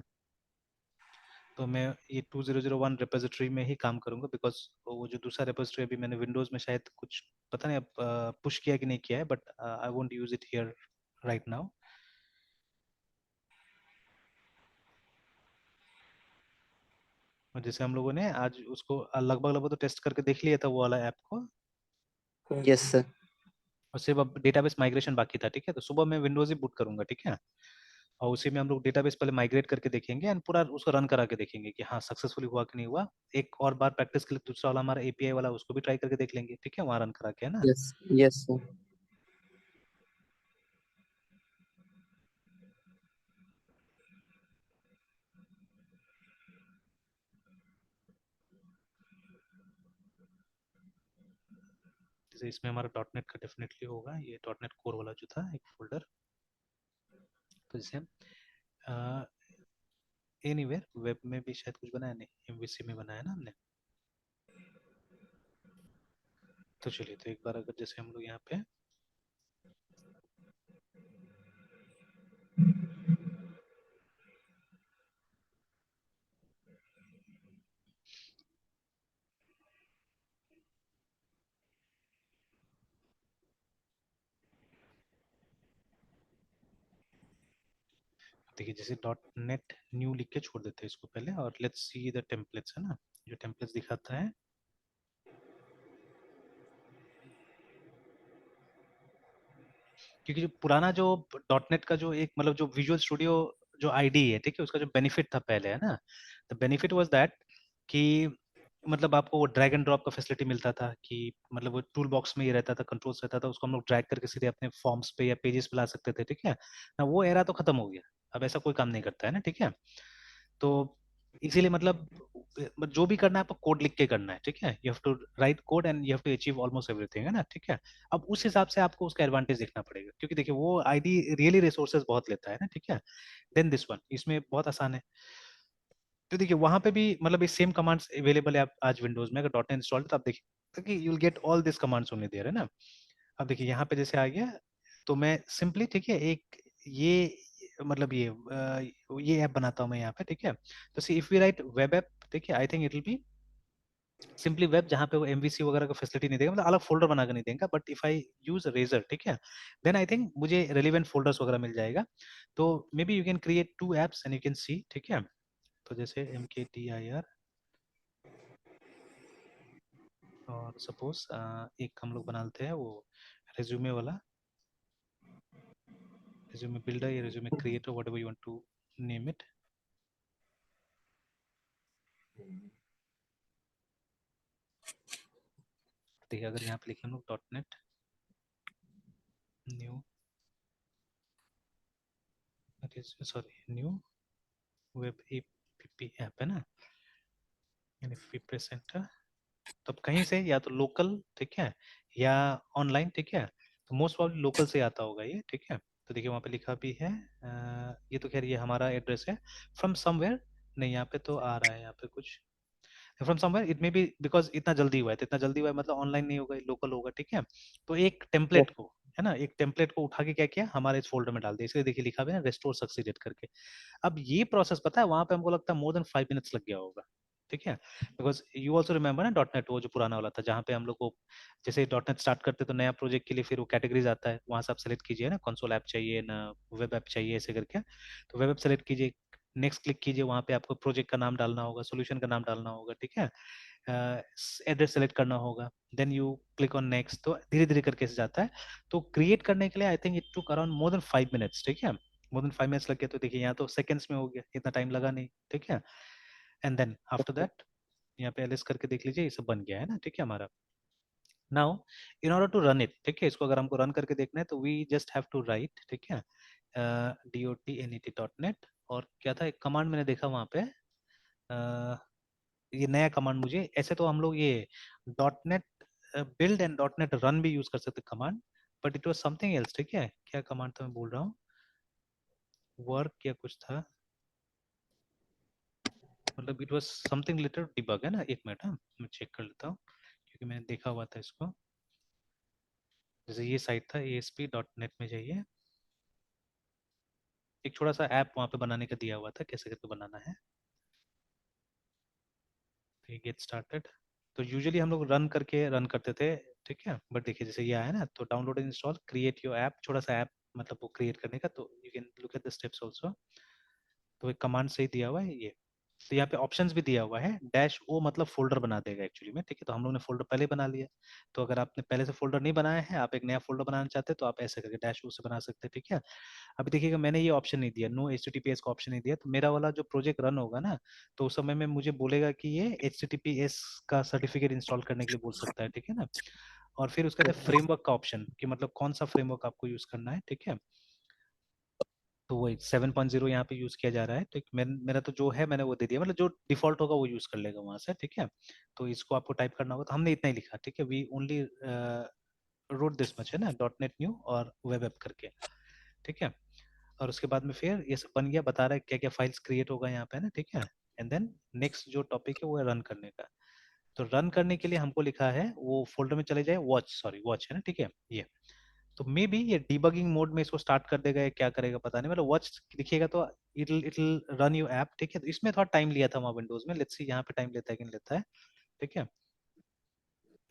तो मैं ये 2001 रिपोजिटरी में ही काम करूंगा, बिकॉज वो जो दूसरा रिपोजिटरी अभी मैंने विंडोज में शायद कुछ पता नहीं अब पुश किया कि नहीं किया है, but I won't use it here right now. और जैसे हम लोगों ने आज उसको लगभग लगभग तो टेस्ट करके देख लिया था वो वाला ऐप को, यस सर। और सिर्फ अब डेटाबेस माइग्रेशन बाकी था, ठीक है, तो सुबह मैं विंडोज ही बूट करूंगा, ठीक है, और उसी में हम लोग डेटाबेस पहले माइग्रेट करके देखेंगे एंड पूरा उसको रन करा के देखेंगे कि हाँ सक्सेसफुली हुआ कि नहीं हुआ। एक और बार प्रैक्टिस के लिए दूसरा वाला हमारा एपीआई वाला उसको भी ट्राई करके देख लेंगे, ठीक है, वहाँ रन करा के, है ना। Yes, yes sir. जैसे इसमें हमारा डॉट नेट का डेफिनेटली होगा, ये डॉट नेट कोर वाला जो था एक फोल्डर। तो जैसे एनीवेयर वेब में भी शायद कुछ बनाया नहीं, एमवीसी में बनाया ना हमने। तो चलिए, तो एक बार अगर जैसे हम लोग यहाँ पे देखिए, जैसे डॉट नेट न्यू लिख के छोड़ देते हैं इसको पहले, और लेट्स सी द टेम्पलेट्स, है ना, जो टेम्पलेट्स दिखाता है। क्योंकि जो पुराना जो डॉट नेट का जो एक मतलब जो विजुअल स्टूडियो जो आईडी है, ठीक है, उसका जो बेनिफिट था पहले, है ना, द बेनिफिट वाज दैट कि मतलब आपको वो ड्रैग एंड ड्रॉप का फैसिलिटी मिलता था कि मतलब वो टूल बॉक्स में ही रहता था, कंट्रोल्स रहता था, उसको हम लोग ड्रैग करके सीधे अपने फॉर्म्स पे या पेजेस पे ला सकते थे, ठीक है ना। वो एरा तो खत्म हो गया, अब ऐसा कोई काम नहीं करता है ना, ठीक है। तो इसीलिए मतलब जो भी करना है आपको कोड लिख के करना है, ठीक है, you have to write code and you have to achieve almost everything, है ना, ठीक है। अब उस हिसाब से आपको उसका एडवांटेज देखना पड़ेगा, क्योंकि देखिए वो आईडी रियली रिसोर्सेज बहुत लेता है ना, ठीक है। देन दिस वन इसमें बहुत आसान है। तो देखिए वहां पे भी मतलब ये सेम कमांड्स अवेलेबल है, आप आज विंडोज में अगर डॉट नेट इंस्टॉल है तो आप देखिए कि you will get all this commands only there, है ना। अब देखिए यहाँ पे जैसे आ गया, तो मैं सिंपली, ठीक है, एक ये मतलब ये ऐप बनाता हूँ मैं यहाँ पे, ठीक है। तो see if we write web app, ठीक है, I think it will be simply web, जहाँ पे वो एमवीसी वगैरह का फैसिलिटी नहीं देगा, मतलब अलग फोल्डर बना के नहीं देगा, but if I use razor, ठीक है, देन आई थिंक मुझे रेलिवेंट फोल्डर्स वगैरह मिल जाएगा। तो maybe you can create two apps and you can see, ठीक है। तो जैसे MKDIR, और सपोज एक हम लोग बना लेते हैं वो रेज्यूमे वाला, रेज्यूमे बिल्डर या resume creator, whatever you want to name it. देखिए अगर यहाँ पे लिखे हम लोग dot net new, sorry new web A P P app, है ना, यानी फिर प्रेस एंटर, तो अब कहीं से या तो लोकल, ठीक है, या ऑनलाइन, ठीक है, तो मोस्ट प्रॉब्ली लोकल से आता होगा ये, ठीक है। तो देखिए वहाँ पे लिखा भी है ये तो खैर ये हमारा एड्रेस है, फ्रॉम समवेयर, नहीं यहाँ पे तो आ रहा है यहाँ पे कुछ from somewhere, it may be because इतना जल्दी हुआ है, तो इतना जल्दी हुआ है मतलब ऑनलाइन नहीं होगा, लोकल होगा, ठीक है। तो एक टेम्पलेट को, है ना, एक टेम्पलेट को उठा के क्या किया हमारे इस फोल्डर में डाल दिया, इसलिए देखिए लिखा हुआ है ना रेस्टोर सक्सीडेड करके। अब ये प्रोसेस पता है वहां पे हमको लगता है मोर देन 5 मिनट्स लग गया होगा, ठीक है। बिकॉज यू ऑल्सो रिमेम्बर ना डॉट नेट वो जो पुराना वाला था, जहाँ पे हम लोग को जैसे डॉट नेट स्टार्ट करते तो नया प्रोजेक्ट के लिए फिर वो कैटेगरीज आता है, वहां से आप सेलेक्ट कीजिए ना, कंसोल ऐप चाहिए ना, वेब ऐप चाहिए, ऐसे करके। तो वेब ऐप सेलेक्ट कीजिए, नेक्स्ट क्लिक कीजिए, वहां पे आपको प्रोजेक्ट का नाम डालना होगा, सोल्यूशन का नाम डालना होगा, ठीक है, एड्रेस सेलेक्ट करना होगा, then you click on next, तो धीरे धीरे करके से जाता है। तो क्रिएट करने के लिए आई think it took around more than 5 minutes, ठीक है, मोर देन 5 मिनट्स लग गया। तो देखिए यहाँ तो सेकंड्स में हो गया, इतना टाइम लगा नहीं, ठीक है। एंड देन आफ्टर दैट यहाँ पे एलएस करके देख लीजिए, ये सब बन गया है ना, ठीक है हमारा। Now in order to run it, ठीक है, इसको अगर हमको रन करके देखना है तो we just have to write, ठीक है, dotnet, और क्या था एक कमांड मैंने देखा वहां पे, ये नया कमांड मुझे, ऐसे तो हम लोग ये dot net build and dot net run भी यूज कर सकते command, but it was something else, ठीक है, क्या कमांड था मैं बोल रहा हूँ, वर्क या कुछ था, मतलब it was something related debug, है ना, एक मिनट, हाँ मैं चेक कर लेता हूँ, क्योंकि मैंने देखा हुआ था इसको। जैसे ये साइट था ASP.NET में जाइए, एक छोटा सा ऐप वहाँ पे बनाने का दिया हुआ था, कैसे करके बनाना है, गेट स्टार्टेड। तो यूजुअली हम लोग रन करते थे, ठीक है, बट देखिए जैसे ये आया ना, तो download install create your app, छोटा सा ऐप मतलब वो क्रिएट करने का, तो you can look at the steps also. तो एक कमांड से ही दिया हुआ है ये, तो यहाँ पे ऑप्शंस भी दिया हुआ है, डैश ओ मतलब फोल्डर बना देगा एक्चुअली में, ठीक है। तो हम लोग ने फोल्डर पहले बना लिया। तो अगर आपने पहले से फोल्डर नहीं बनाया है, आप एक नया फोल्डर बनाना चाहते हैं, तो आप ऐसे करके डैश ओ से बना सकते हैं, ठीक है। अभी देखिएगा मैंने ये ऑप्शन नहीं दिया, नो HTTPS का ऑप्शन नहीं दिया, तो मेरा वाला जो प्रोजेक्ट रन होगा ना, तो उस समय में मुझे बोलेगा कि ये HTTPS का सर्टिफिकेट इंस्टॉल करने के लिए बोल सकता है, ठीक है ना। और फिर उसके बाद फ्रेमवर्क का ऑप्शन, कि मतलब कौन सा फ्रेमवर्क आपको यूज करना है, ठीक है। तो वही 7.0 यहाँ पे यूज किया जा रहा है, ठीक। मेरा तो जो है मैंने वो दे दिया, मतलब जो डिफॉल्ट होगा वो यूज कर लेगा वहां से, ठीक है। तो इसको आपको टाइप करना होगा, तो हमने इतना ही लिखा, ठीक है। We only wrote this much है ना, डॉट नेट न्यू और वेब ऐप करके, ठीक है। और उसके बाद में फिर ये सब बन गया, बता रहा है क्या क्या फाइल्स क्रिएट होगा यहाँ पे ना, ठीक है। एंड देन नेक्स्ट जो टॉपिक है वो है रन करने का। तो रन करने के लिए हमको लिखा है वो फोल्डर में चले जाए, वॉच, सॉरी वॉच है ना, ठीक है ये। तो मे बी ये डिबगिंग मोड में इसको स्टार्ट कर देगा या क्या करेगा पता नहीं, मतलब वॉच दिखिएगा तो इट रन यू ऐप, ठीक है। तो इसमें थोड़ा टाइम लिया था वहाँ विंडोज में, लेट्स सी यहाँ पे टाइम लेता है कि नहीं लेता है, ठीक है।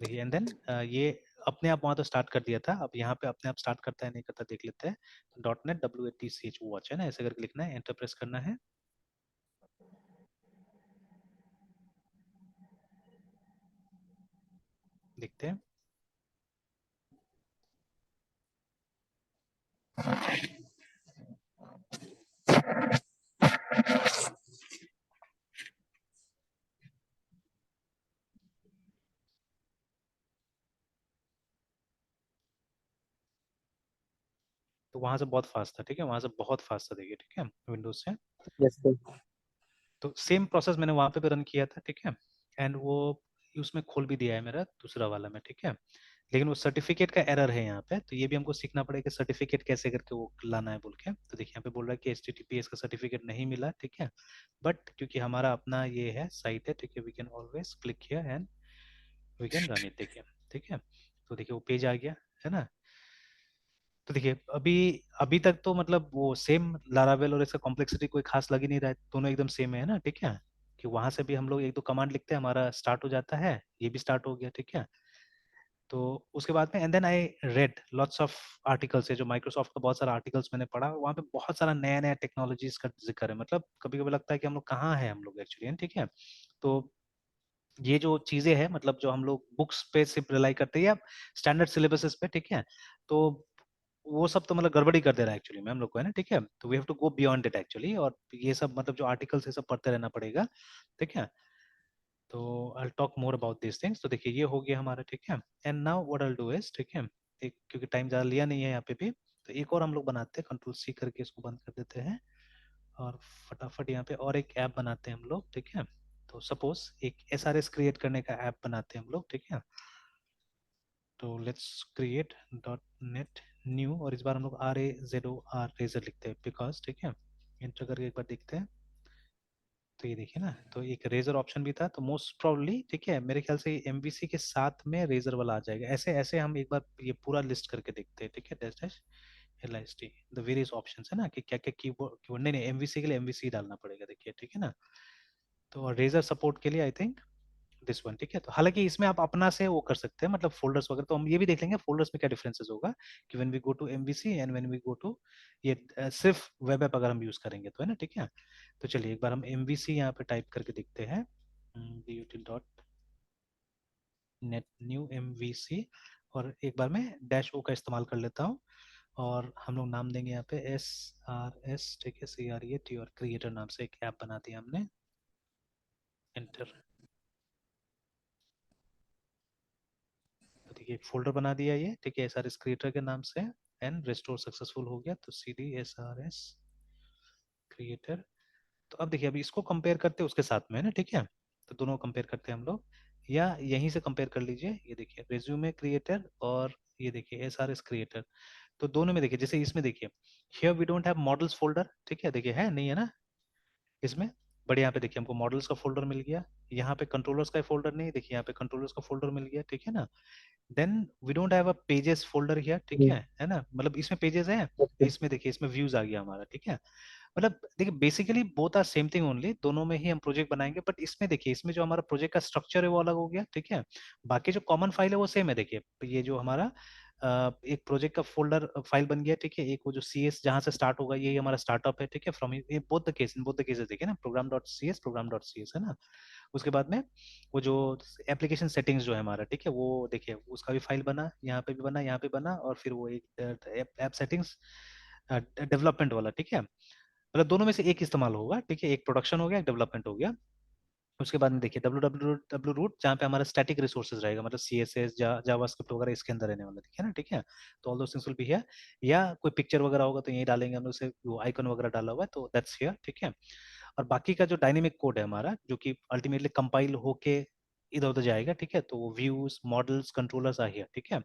देखिए एंड देन ये अपने आप वहाँ तो स्टार्ट कर दिया था, अब यहाँ पे अपने आप स्टार्ट करता है नहीं करता देख लेते हैं। .NET WATCH वॉच है ना, ऐसे करके लिखना है, एंटर प्रेस करना है। देखते हैं। तो वहां से बहुत फास्ट था, ठीक है, वहां से बहुत फास्ट था, देखिए, ठीक है, विंडोज से। Yes sir. तो सेम प्रोसेस मैंने वहां पे भी रन किया था, ठीक है। एंड वो उसमें खोल भी दिया है मेरा दूसरा वाला में, ठीक है। लेकिन वो सर्टिफिकेट का एरर है यहाँ पे, तो ये भी हमको सीखना पड़ेगा सर्टिफिकेट कैसे करके वो लाना है बोल के। तो देखिए यहाँ पे बोल रहा है कि HTTPS का सर्टिफिकेट नहीं मिला, ठीक है। बट क्योंकि हमारा अपना ये है साइट है, ठीक है, we can always click here and we can run it, देखिए, ठीक है। तो देखिए वो पेज आ गया है ना। तो देखिए अभी अभी तक तो मतलब वो सेम लारावेल और इसका कॉम्प्लेक्सिटी कोई खास लग ही नहीं रहा है, दोनों एकदम सेम है ना, ठीक है। कि वहां से भी हम लोग एक दो कमांड लिखते हैं, हमारा स्टार्ट हो जाता है, ये भी स्टार्ट हो गया, ठीक है। तो उसके बाद में and then I read lots of articles है, जो माइक्रोसॉफ्ट का बहुत सारा आर्टिकल्स मैंने पढ़ा, वहाँ पे बहुत सारा नया नया टेक्नोलॉजीज का जिक्र है, मतलब कभी कभी लगता है कि हम लोग कहाँ हैं हम लोग एक्चुअली, ठीक है। तो ये जो चीजें हैं, मतलब जो हम लोग बुक्स पे सिर्फ रिलाई करते हैं या स्टैंडर्ड सिलेबसेस पे, ठीक है। तो वो सब तो मतलब गड़बड़ी कर दे रहा है एक्चुअली में हम लोग को, है ना, ठीक है। तो we have to go beyond it actually, और ये सब मतलब जो आर्टिकल्स है सब पढ़ते रहना पड़ेगा, ठीक है। तो I talk more about this things. तो देखिए ये हो गया हमारा, ठीक है। And now what I do is, ठीक है, एक क्योंकि टाइम ज़्यादा लिया नहीं है यहाँ पे भी, तो एक और हम लोग बनाते हैं, कंट्रोल C करके इसको बंद कर देते हैं। और फटाफट यहाँ पे और एक ऐप बनाते हैं हम लोग, ठीक है। तो सपोज एक SRS क्रिएट करने का ऐप बनाते हैं हम लोग, ठीक है। तो लेट्स क्रिएट .NET न्यू, और इस बार हम लोग RAZOR रेजर लिखते हैं बिकॉज, ठीक है। एंटर करके एक बार देखते हैं। तो ये देखिए ना, तो एक रेजर ऑप्शन भी था, तो मोस्ट प्रोबेबली, ठीक है, मेरे ख्याल से MVC के साथ में रेजर वाला आ जाएगा, ऐसे ऐसे हम एक बार ये पूरा लिस्ट करके देखते हैं, ठीक है। Dash dash LIST the various options है ना, कि क्या क्या कीवर्ड, नहीं नहीं MVC के लिए MVC डालना पड़ेगा, देखिए, ठीक है ना। तो रेजर सपोर्ट के लिए आई थिंक दिस वन, ठीक है। तो हालांकि इसमें आप अपना से वो कर सकते हैं, मतलब फोल्डर्स वगैरह, तो हम ये भी देख लेंगे फोल्डर्स में क्या डिफरेंसेस होगा, कि when we go to MVC and when we go to ये सिर्फ वेब ऐप अगर हम यूज करेंगे तो, है ना, ठीक है। तो चलिए एक बार हम MVC यहाँ पे टाइप करके देखते हैं, .NET न्यू MVC, और एक बार मैं डैश ओ का इस्तेमाल कर लेता हूँ, और हम लोग नाम देंगे यहाँ पे SRS, ठीक है, CREAT, और क्रिएटर नाम से एक ऐप बना दिया हमने, एंटर। तो देखिए एक फोल्डर बना दिया ये, ठीक है, SRS क्रिएटर के नाम से, एंड रिस्टोर सक्सेसफुल हो गया, तो CD SRS क्रिएटर। तो अब देखिए अभी इसको कंपेयर करते हैं उसके साथ में, है ना, ठीक है। तो दोनों कंपेयर करते हैं हम लोग, या यहीं से कंपेयर कर लीजिए, ये देखिए रेज्यूमे क्रिएटर और ये देखिए SRS क्रिएटर। तो दोनों में देखिए, जैसे इसमें देखिए here we don't have models folder, ठीक है, देखिए है नहीं है ना इसमें। बट यहाँ पे देखिए हमको मॉडल्स का फोल्डर मिल गया, यहाँ पे कंट्रोलर्स का फोल्डर नहीं, देखिए यहाँ पे कंट्रोलर्स का फोल्डर मिल गया, ठीक है ना। Then we don't have a pages folder here, ठीक है ना, मतलब इसमें पेजेस हैं, इसमें देखिए इसमें व्यूज आ गया हमारा, ठीक है। मतलब देखिए basically both are same thing only, दोनों में ही हम प्रोजेक्ट बनाएंगे, बट इसमें देखिए इसमें जो हमारा प्रोजेक्ट का स्ट्रक्चर है वो अलग हो गया, ठीक है। बाकी जो कॉमन फाइल है वो सेम है, देखिए ये जो हमारा एक प्रोजेक्ट का फोल्डर फाइल बन गया, ठीक है। एक वो जो सी एस जहाँ से स्टार्ट होगा, यही हमारा स्टार्टअप है, ठीक है। From both the case, in both the cases देखिए ना, program dot C S, program dot C S, है ना। उसके बाद में वो जो एप्लीकेशन सेटिंग्स जो है हमारा, ठीक है, वो देखिए उसका भी फाइल बना, यहाँ पे भी बना, यहाँ पे बना, और फिर वो एक ऐप सेटिंग्स डेवलपमेंट वाला, ठीक है। मतलब दोनों में से एक इस्तेमाल होगा, ठीक है। एक प्रोडक्शन हो गया, एक डेवलपमेंट हो गया। उसके बाद में देखिए डब्ल्यू डब्ल्यू डब्ल्यू रूट, जहाँ पे हमारा स्टैटिक रिसोर्सेज रहेगा, मतलब सी एस एस, जावास्क्रिप्ट वगैरह इसके अंदर रहने वाला, ठीक है ना, ठीक है। तो all those things will be here. या कोई पिक्चर वगैरह होगा तो यही डालेंगे हम लोग, उसे वो आइकन वगैरह डाला हुआ है तो दैट्स हियर, ठीक है। और बाकी का जो डायनेमिक कोड है हमारा, जो कि अल्टीमेटली कंपाइल होके इधर उधर जाएगा, ठीक है। तो वो व्यूज, मॉडल्स, कंट्रोलर्स आ हियर, ठीक है।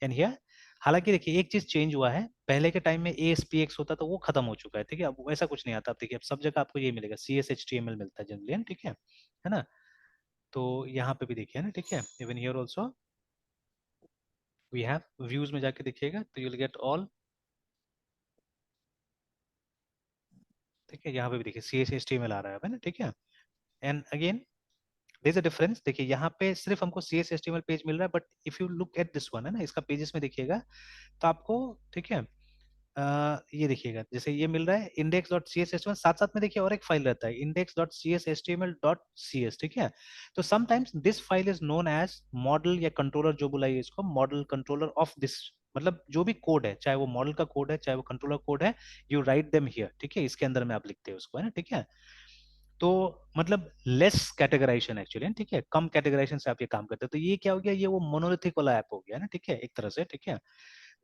एंड हियर, हालांकि देखिए एक चीज चेंज हुआ है, पहले के टाइम में ASPX होता, तो वो खत्म हो चुका है, ठीक है। अब वैसा कुछ नहीं आता, अब देखिए अब सब जगह आपको ये मिलेगा, CSHTML मिलता है जनरली, ठीक है ना। तो यहाँ पे भी देखिए ना, ठीक है। Even here also we have views में जाके देखिएगा तो यू विल गेट ऑल, ठीक है। यहाँ पे भी देखिए CSHTML आ रहा है ना, ठीक है। And again there is a difference, देखिए यहाँ पे सिर्फ हमको CSHTML पेज मिल रहा है, but if you look at this one, है ना, इसका पेजेस में देखिएगा तो आपको, ठीक है, ये देखिएगा जैसे ये मिल रहा है index dot C S H, साथ साथ में देखिए और एक फाइल रहता है index dot C S H T M L dot C S, ठीक है। तो sometimes this file is known as model या कंट्रोलर, जो बुलाइए इसको, मॉडल कंट्रोलर ऑफ दिस, मतलब जो भी कोड है, चाहे वो मॉडल का कोड है, चाहे वो कंट्रोलर कोड है, यू राइट देम हियर, ठीक है। इसके अंदर में आप लिखते हैं उसको, है ना, ठीक है। तो मतलब लेस कैटेगराइजेशन एक्चुअली, ठीक है, कम कैटेगराइजेशन से आप ये काम करते हैं, तो ये क्या हो गया, ये वो मोनोलिथिक वाला ऐप हो गया ना, ठीक है, एक तरह से, ठीक है।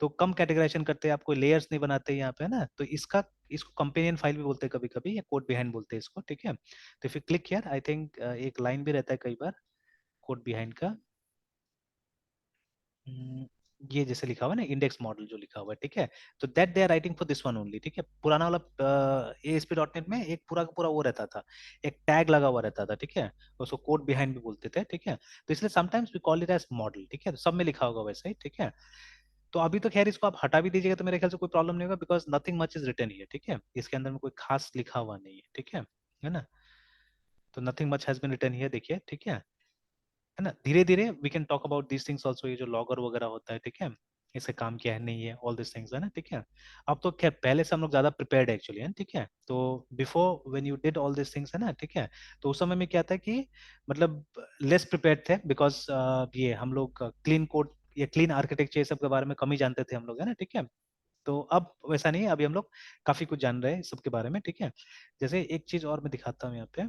तो कम कैटेगराइजेशन करते हैं, आप कोई लेयर्स नहीं बनाते यहाँ पे, है ना। तो इसका, इसको कंपेनियन फाइल भी बोलते हैं कभी कभी, या कोड बिहाइंड बोलते हैं इसको, ठीक है। तो फिर क्लिक हियर, आई थिंक एक लाइन भी रहता है कई बार कोड बिहाइंड का। हम्म, ये जैसे लिखा हुआ है ना इंडेक्स मॉडल जो लिखा हुआ है, ठीक है। तो that they are writing for this one only, ठीक है। पुराना वाला ASP.NET में एक पूरा का पूरा वो रहता था, एक टैग लगा हुआ रहता था, ठीक है। उसको कोड बिहाइंड भी बोलते थे, ठीक है। तो इसलिए sometimes we call it as model, ठीक है। तो सब में लिखा होगा वैसा ही, ठीक है। तो अभी तो खैर इसको आप हटा भी दीजिएगा तो मेरे ख्याल से कोई प्रॉब्लम नहीं होगा, because nothing much is written here, ठीक है। इसके अंदर में कोई खास लिखा हुआ नहीं है, ठीक है ना। तो nothing much has been written here, देखिए, ठीक है ना। धीरे धीरे we can talk about these things also, ये जो लॉगर वगैरह होता है, ठीक है, इसका काम क्या है नहीं है, ऑल दिस थिंग्स, है ना, ठीक है। अब तो खैर पहले से हम लोग ज्यादा प्रिपेयर्ड है एक्चुअली, है ना, ठीक है। तो before when you did all this things, है ना, ठीक है, तो उस समय में क्या था कि मतलब लेस प्रिपेयर्ड थे, बिकॉज ये हम लोग क्लीन कोड या क्लीन आर्किटेक्चर ये सब के बारे में कम ही जानते थे हम लोग, है ना, ठीक है। तो अब वैसा नहीं है, अभी हम लोग काफी कुछ जान रहे हैं इस सब के बारे में, ठीक है। जैसे एक चीज और मैं दिखाता हूँ यहाँ पे,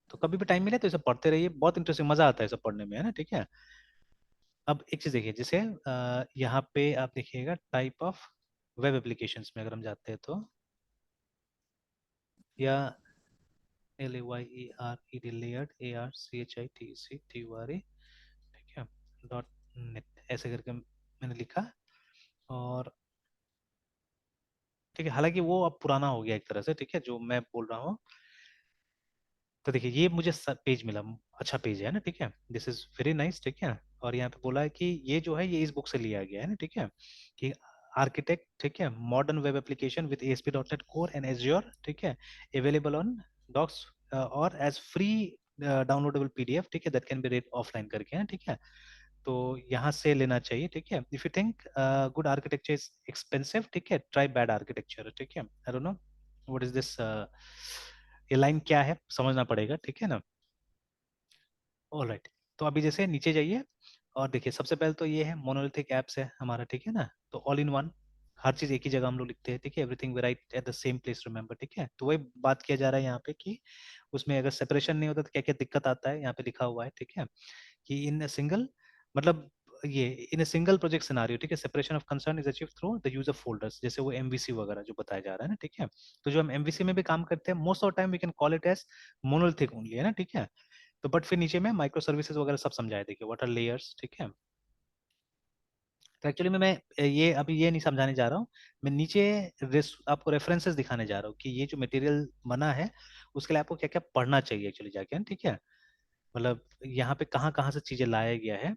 तो कभी भी टाइम मिले तो इसे पढ़ते रहिए, बहुत इंटरेस्टिंग, मजा आता है सब पढ़ने में, है ना, ठीक है। अब एक चीज देखिए, जैसे यहाँ पे आप देखिएगा टाइप ऑफ वेब एप्लीकेशंस में अगर हम जाते हैं तो, या LAYERED, लेयर्ड ARCHITECTURE, ठीक है, .NET ऐसे करके मैंने लिखा। और ठीक है, हालांकि वो अब पुराना हो गया एक तरह से, ठीक है, जो मैं बोल रहा हूँ। तो देखिए ये मुझे पेज मिला, अच्छा पेज है ना, ठीक है, दिस इज वेरी नाइस, ठीक है। और यहाँ पे बोला है कि ये जो है ये इस बुक से लिया गया है ना, ठीक है, कि आर्किटेक्ट, ठीक है, modern web application with ASP.NET core and azure, ठीक है, अवेलेबल ऑन डॉक्स और एज फ्री डाउनलोडेबल PDF, ठीक है, that can be red offline करके, है ठीक है। तो यहाँ से लेना चाहिए, ठीक है। If you think good architecture is expensive, ठीक है, ट्राई बैड आर्किटेक्चर, ठीक है। I don't know what is this, ये लाइन क्या है समझना पड़ेगा, ठीक है ना। ऑलराइट, तो अभी जैसे नीचे जाइए और देखिए सबसे पहले तो ये है मोनोलिथिक एप्स है हमारा, ठीक है ना। तो ऑल इन वन, हर चीज एक ही जगह हम लोग लिखते हैं, ठीक है, everything we write at the same place, remember, ठीक है। तो वही बात किया जा रहा है यहाँ पे कि उसमें अगर सेपरेशन नहीं होता तो क्या क्या दिक्कत आता है, यहाँ पे लिखा हुआ है, ठीक है, कि इन सिंगल, मतलब ये इन सिंगल प्रोजेक्ट सिनारियो, ठीक है, separation of concern is achieve through the use of folders, जैसे वो MVC वगैरह जो बताया जा रहा है ना, ठीक है। तो जो हम MVC में भी काम करते हैं, most of time we can call it as monolithic only, है ना, ठीक है। तो बट फिर नीचे में माइक्रो सर्विसेज वगैरह सब समझाए, देखिए व्हाट आर लेयर्स, ठीक है। तो एक्चुअली में मैं ये अभी ये नहीं समझाने जा रहा हूँ, मैं नीचे आपको रेफरेंसेस दिखाने जा रहा हूँ कि ये जो मटेरियल बना है उसके लिए आपको क्या क्या पढ़ना चाहिए एक्चुअली जाके, ठीक है। मतलब यहाँ पे कहाँ कहाँ से चीजें लाया गया है,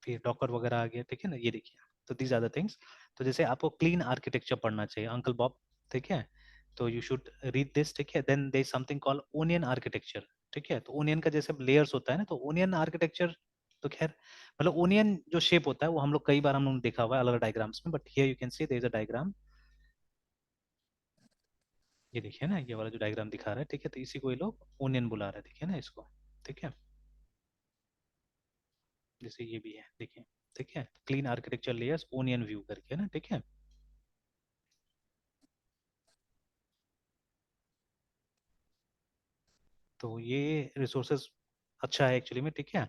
फिर डॉकर वगैरह आ गया, ठीक है ना, ये देखिए। तो दीज आर द थिंग्स। तो जैसे आपको क्लीन आर्किटेक्चर पढ़ना चाहिए, अंकल बॉब, ठीक है, तो यू शुड रीड दिस, ठीक है। Then there is something called onion architecture, ठीक है। तो ओनियन का जैसे लेयर्स होता है ना, तो ओनियन आर्किटेक्चर तो खैर मतलब ओनियन जो शेप होता है वो हम लोग कई बार हम लोग ने देखा हुआ है अलग डायग्राम्स में, but here you can see there is a diagram. ये देखिए ना, ये वाला जो डायग्राम दिखा रहा है, ठीक है, तो इसी को ये लोग ओनियन बुला रहे हैं, देखिए ना इसको, ठीक है। जैसे ये भी है, देखिए, ठीक है, clean architecture layers onion view करके ना, ठीक है। तो ये रिसोर्सेज अच्छा है एक्चुअली में, ठीक है।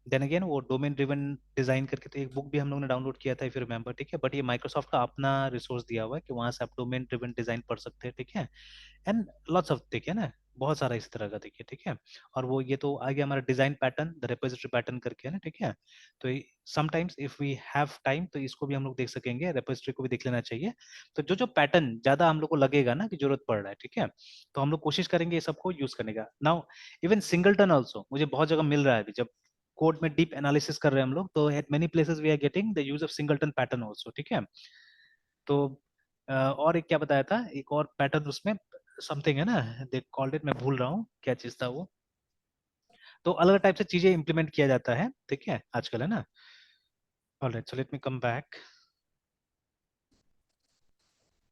देन अगेन वो डोमेन ड्रिवन डिजाइन करके तो एक बुक भी हम लोग ने डाउनलोड किया था इफ यू रिमेंबर, ठीक है, बट ये माइक्रोसॉफ्ट का अपना रिसोर्स दिया हुआ है कि वहां से आप डोमेन ड्रिवन डिजाइन पढ़ सकते हैं, ठीक है। एंड लॉट्स ऑफ, देखिए ना, बहुत सारा इस तरह का, देखिए, ठीक है। और वो ये तो आ गया हमारा design pattern, the repository pattern करके है ना, ठीक है। तो sometimes if we have time तो इसको भी हम लोग देख सकेंगे, रेपोजिटरी को भी देख लेना चाहिए। तो जो जो पैटर्न ज्यादा हम लोग को लगेगा ना कि जरूरत पड़ रहा है, ठीक है, तो हम लोग कोशिश करेंगे ये सबको यूज करने का। नाउ इवन सिंगलटन ऑल्सो मुझे बहुत जगह मिल रहा है अभी, जब कोड में डीप एनालिसिस कर रहे हैं हम लोग, तो at many places we are getting the use of singleton pattern also, ठीक है। तो और एक क्या बताया था, एक और पैटर्न उसमें समथिंग है ना, दे कॉल्ड इट, मैं भूल रहा हूँ क्या चीज था वो। तो अलग अलग टाइप से चीजें इंप्लीमेंट किया जाता है, ठीक है, आजकल, है ना। Alright, so let me come back,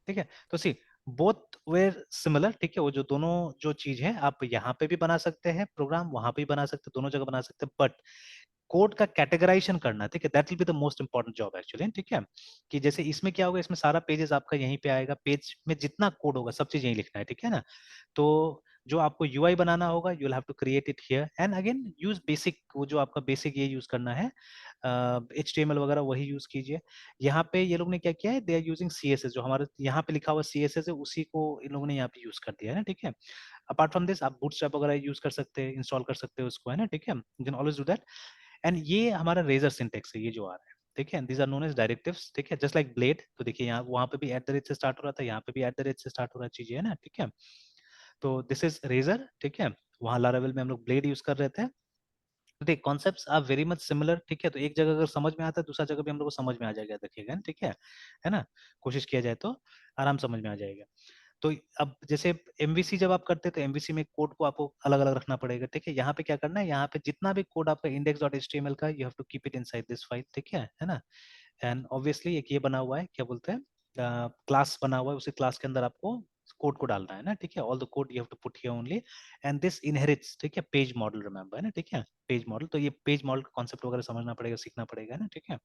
ठीक है। तो सी बोथ वेर सिमिलर, ठीक है, वो जो दोनों जो चीज है आप यहाँ पे भी बना सकते हैं प्रोग्राम, वहां पे भी बना सकते हैं, दोनों जगह बना सकते हैं, बट कोड का कैटेगराइजेशन करना, ठीक है, that will be the most important job actually, ठीक है। कि जैसे इसमें क्या होगा, इसमें सारा पेजेस आपका यहीं पे आएगा, पेज में जितना कोड होगा सब चीज यहीं लिखना है, ठीक है ना। तो जो आपको यूआई बनाना होगा, you will have to create it here and again use basic, वो जो आपका बेसिक ये यूज करना है, HTML वगैरह वही यूज कीजिए। यहाँ पे ये लोग ने क्या किया है, दे आर यूजिंग CSS, जो हमारे यहाँ पे लिखा हुआ CSS है उसी को इन लोगों ने यहाँ पे यूज कर दिया है ना, ठीक है। अपार्ट फ्रॉम दिस आप बूटस्ट्रैप वगैरह यूज कर सकते हैं, इंस्टॉल कर सकते हैं उसको, है ना, ठीक है, you can always do that. And ये हमारा रेजर सिंटेक्स है, ये जो आ रहा है, ठीक है, these are known as directives, ठीक है, जस्ट लाइक ब्लेड। तो देखिए यहाँ वहां पे भी एट द रेट से स्टार्ट हो रहा था, यहाँ पे भी एट द रेट से स्टार्ट हो रहा है चीजें, है ना, ठीक है। तो दिस इज रेजर, ठीक है। वहां लारावेल में हम लोग ब्लेड यूज कर रहे थे। तो देख concepts are very much similar, ठीक है। तो एक जगह अगर समझ में आता है, दूसरा जगह भी हम लोग को समझ में आ जाएगा, देखिएगा, ठीक है ना। कोशिश किया जाए तो आराम समझ में आ जाएगा। तो अब जैसे एमवीसी जब आप करते हैं तो एमवीसी में कोड को आपको अलग अलग रखना पड़ेगा, ठीक है। यहाँ पे क्या करना है, यहाँ पे जितना भी कोड आपका index.html का, you have to keep it inside this file, ठीक है ना। एंड ऑब्वियसली एक ये बना हुआ है, क्या बोलते हैं, क्लास बना हुआ है, उसी क्लास के अंदर आपको कोड को डालना है ना, ठीक है। All the code you have to put here only and this inherits, ठीक है, पेज मॉडल, रिमेंबर, है ना, ठीक है। पेज मॉडल, तो ये पेज मॉडल का कॉन्सेप्ट वगैरह समझना पड़ेगा, सीखना पड़ेगा ना, ठीक है।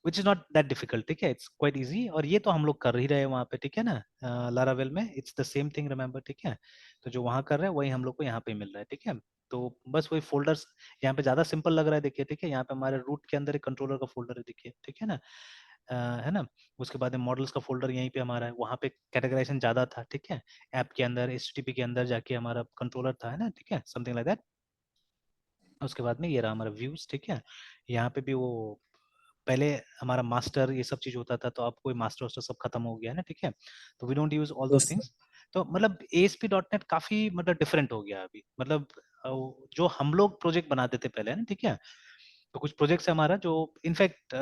Which is not that difficult, ठीक है, इट्स क्वाइट इजी। और ये तो हम लोग कर ही रहे हैं वहाँ पे, ठीक है ना, लारावेल में it's the same thing, remember, ठीक है। तो जो वहाँ कर रहे हैं वही हम लोग को यहाँ पे मिल रहा है, ठीक है। तो बस वही फोल्डर्स यहाँ पे ज्यादा सिंपल लग रहा है, देखिए, ठीक है। यहाँ पे हमारे रूट के अंदर एक कंट्रोलर का फोल्डर है, देखिए, ठीक है ना, है ना। उसके बाद में मॉडल्स का फोल्डर यहीं पे हमारा है, वहाँ पे कैटेगराइजेशन ज्यादा था, ठीक है। ऐप के अंदर HTTP के अंदर जाके हमारा कंट्रोलर था, है ना, ठीक है, समथिंग लाइक दैट। उसके बाद में ये रहा हमारा व्यूज, ठीक है। यहाँ पे भी वो पहले हमारा मास्टर ये सब चीज होता था, तो अब कोई मास्टर वास्टर सब खत्म हो गया है ना, ठीक है। तो we don't use all those yes. Things. तो मतलब ASP.NET काफी मतलब डिफरेंट हो गया अभी, मतलब जो हम लोग प्रोजेक्ट बनाते थे पहले, है ना, ठीक है। तो कुछ प्रोजेक्ट्स है हमारा जो इनफैक्ट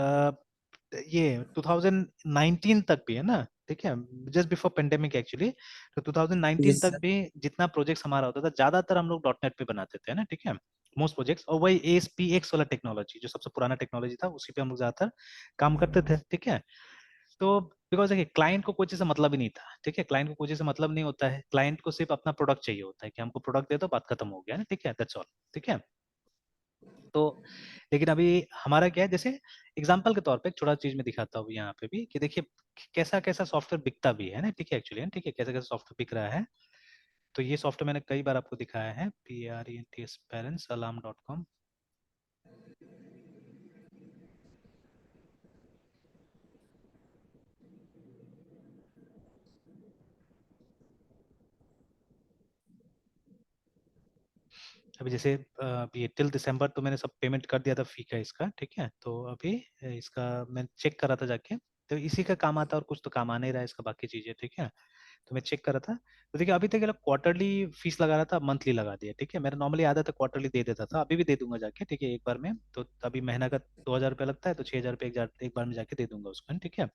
ये 2019 तक भी है ना, ठीक है, जस्ट बिफोर पेंडेमिक एक्चुअली। तो 2019 यस तक भी जितना प्रोजेक्ट्स हमारा होता था, ज्यादातर हम लोग .NET पे बनाते थे, है ना, ठीक है, मोस्ट प्रोजेक्ट्स। और वही ASPX वाला टेक्नोलॉजी जो सबसे पुराना टेक्नोलॉजी था, उसी पे हम लोग ज्यादातर काम करते थे, ठीक है। तो बिकॉज देखिए क्लाइंट को कोई चीज से मतलब ही नहीं था, ठीक है। क्लाइंट को कोई चीज से मतलब नहीं होता है, क्लाइंट को सिर्फ अपना प्रोडक्ट चाहिए होता है कि हमको प्रोडक्ट दे दो, बात खत्म हो गया, है ना, ठीक है, दैट्स ऑल, ठीक है। तो लेकिन अभी हमारा क्या है, जैसे एग्जांपल के तौर पे एक छोटा चीज मैं दिखाता हूँ यहाँ पे भी, कि देखिए कैसा कैसा सॉफ्टवेयर बिकता भी है ना, ठीक है, एक्चुअली, ठीक है, कैसा कैसा सॉफ्टवेयर बिक रहा है। तो ये सॉफ्टवेयर मैंने कई बार आपको दिखाया है, PRENTS पेरेंट्स alarm.com। अभी जैसे ये टिल दिसंबर तो मैंने सब पेमेंट कर दिया था फी का इसका, ठीक है। तो अभी इसका मैं चेक कर रहा था जाके, तो इसी का काम आता है और कुछ तो काम आ नहीं रहा है इसका, बाकी चीजें, ठीक है। तो मैं चेक कर रहा था, तो देखिए अभी तक ये लोग क्वार्टरली फीस लगा रहा था, मंथली लगा दिया, ठीक है। मेरा नॉर्मली आदत है क्वार्टरली दे देता था, अभी भी दे दूंगा जाके, ठीक है, एक बार में। तो अभी महीना का 2000 रुपया लगता है, तो 6000 रुपये एक बार में जाके दे दूंगा उसको, ठीक है।